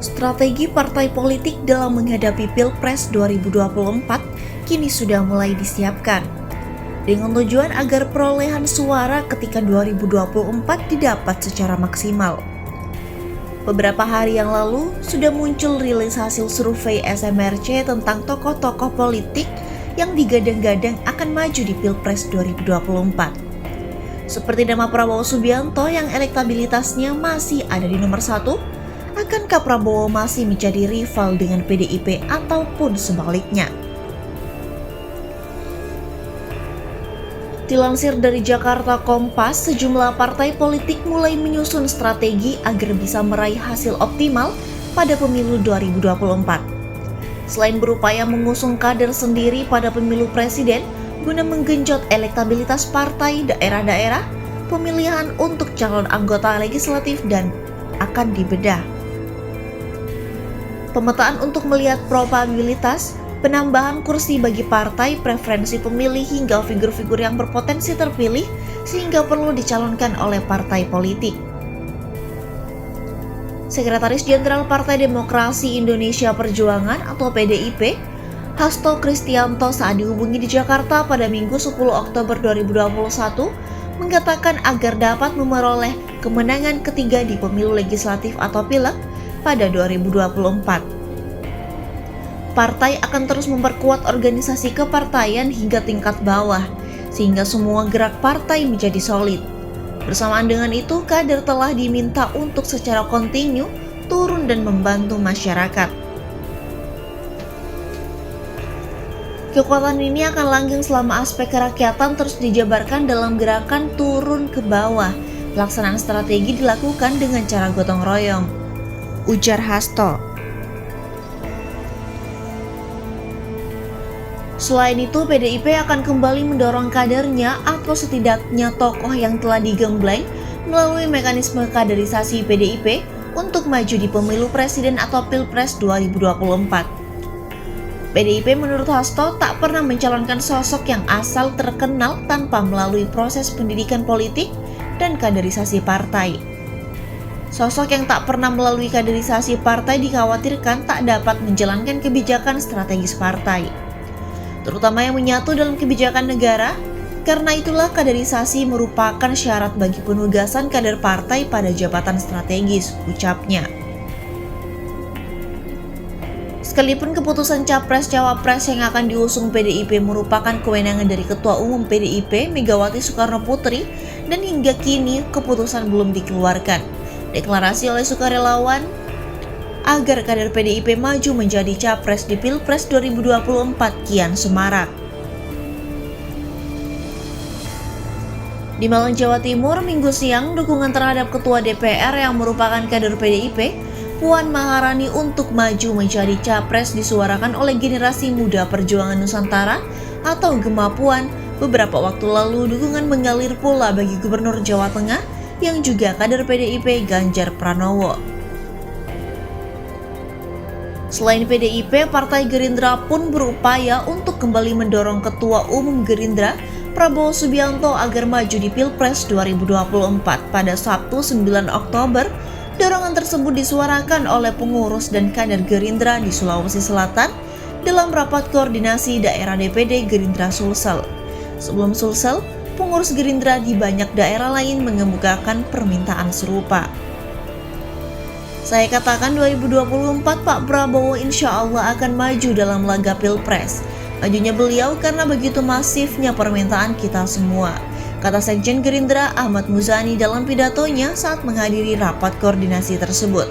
Strategi partai politik dalam menghadapi Pilpres 2024 kini sudah mulai disiapkan, dengan tujuan agar perolehan suara ketika 2024 didapat secara maksimal. Beberapa hari yang lalu sudah muncul rilis hasil survei SMRC tentang tokoh-tokoh politik yang digadang-gadang akan maju di Pilpres 2024. Seperti nama Prabowo Subianto yang elektabilitasnya masih ada di nomor 1, akankah Prabowo masih menjadi rival dengan PDIP ataupun sebaliknya? Dilansir dari Jakarta Kompas, sejumlah partai politik mulai menyusun strategi agar bisa meraih hasil optimal pada pemilu 2024. Selain berupaya mengusung kader sendiri pada pemilu presiden, guna menggenjot elektabilitas partai daerah-daerah, pemilihan untuk calon anggota legislatif dan akan dibedah. Pemetaan untuk melihat probabilitas, penambahan kursi bagi partai, preferensi pemilih hingga figur-figur yang berpotensi terpilih sehingga perlu dicalonkan oleh partai politik. Sekretaris Jenderal Partai Demokrasi Indonesia Perjuangan atau PDIP, Hasto Kristianto saat dihubungi di Jakarta pada Minggu 10 Oktober 2021 mengatakan agar dapat memperoleh kemenangan ketiga di pemilu legislatif atau pileg pada 2024. Partai akan terus memperkuat organisasi kepartaian hingga tingkat bawah, sehingga semua gerak partai menjadi solid. Bersamaan dengan itu, kader telah diminta untuk secara kontinu turun dan membantu masyarakat. Kekuatan ini akan langgeng selama aspek kerakyatan terus dijabarkan dalam gerakan turun ke bawah. Pelaksanaan strategi dilakukan dengan cara gotong royong, ujar Hasto. Selain itu, PDIP akan kembali mendorong kadernya atau setidaknya tokoh yang telah digembleng melalui mekanisme kaderisasi PDIP untuk maju di pemilu presiden atau Pilpres 2024. PDIP menurut Hasto tak pernah mencalonkan sosok yang asal terkenal tanpa melalui proses pendidikan politik dan kaderisasi partai. Sosok yang tak pernah melalui kaderisasi partai dikhawatirkan tak dapat menjalankan kebijakan strategis partai, terutama yang menyatu dalam kebijakan negara. Karena itulah kaderisasi merupakan syarat bagi penugasan kader partai pada jabatan strategis, ucapnya. Sekalipun keputusan Capres-Cawapres yang akan diusung PDIP merupakan kewenangan dari Ketua Umum PDIP Megawati Soekarno Putri dan hingga kini keputusan belum dikeluarkan, deklarasi oleh sukarelawan agar kader PDIP maju menjadi Capres di Pilpres 2024 kian semarak. Di Malang, Jawa Timur, Minggu siang, dukungan terhadap Ketua DPR yang merupakan kader PDIP, Puan Maharani untuk maju menjadi Capres disuarakan oleh generasi muda Perjuangan Nusantara atau Gema Puan. Beberapa waktu lalu dukungan mengalir pula bagi Gubernur Jawa Tengah yang juga kader PDIP Ganjar Pranowo. Selain PDIP, Partai Gerindra pun berupaya untuk kembali mendorong Ketua Umum Gerindra Prabowo Subianto agar maju di Pilpres 2024 pada Sabtu 9 Oktober. Dorongan tersebut disuarakan oleh pengurus dan kader Gerindra di Sulawesi Selatan dalam rapat koordinasi daerah DPD Gerindra Sulsel. Sebelum Sulsel, pengurus Gerindra di banyak daerah lain mengemukakan permintaan serupa. Saya katakan 2024 Pak Prabowo insya Allah akan maju dalam laga Pilpres. Majunya beliau karena begitu masifnya permintaan kita semua, kata Sekjen Gerindra Ahmad Muzani dalam pidatonya saat menghadiri rapat koordinasi tersebut.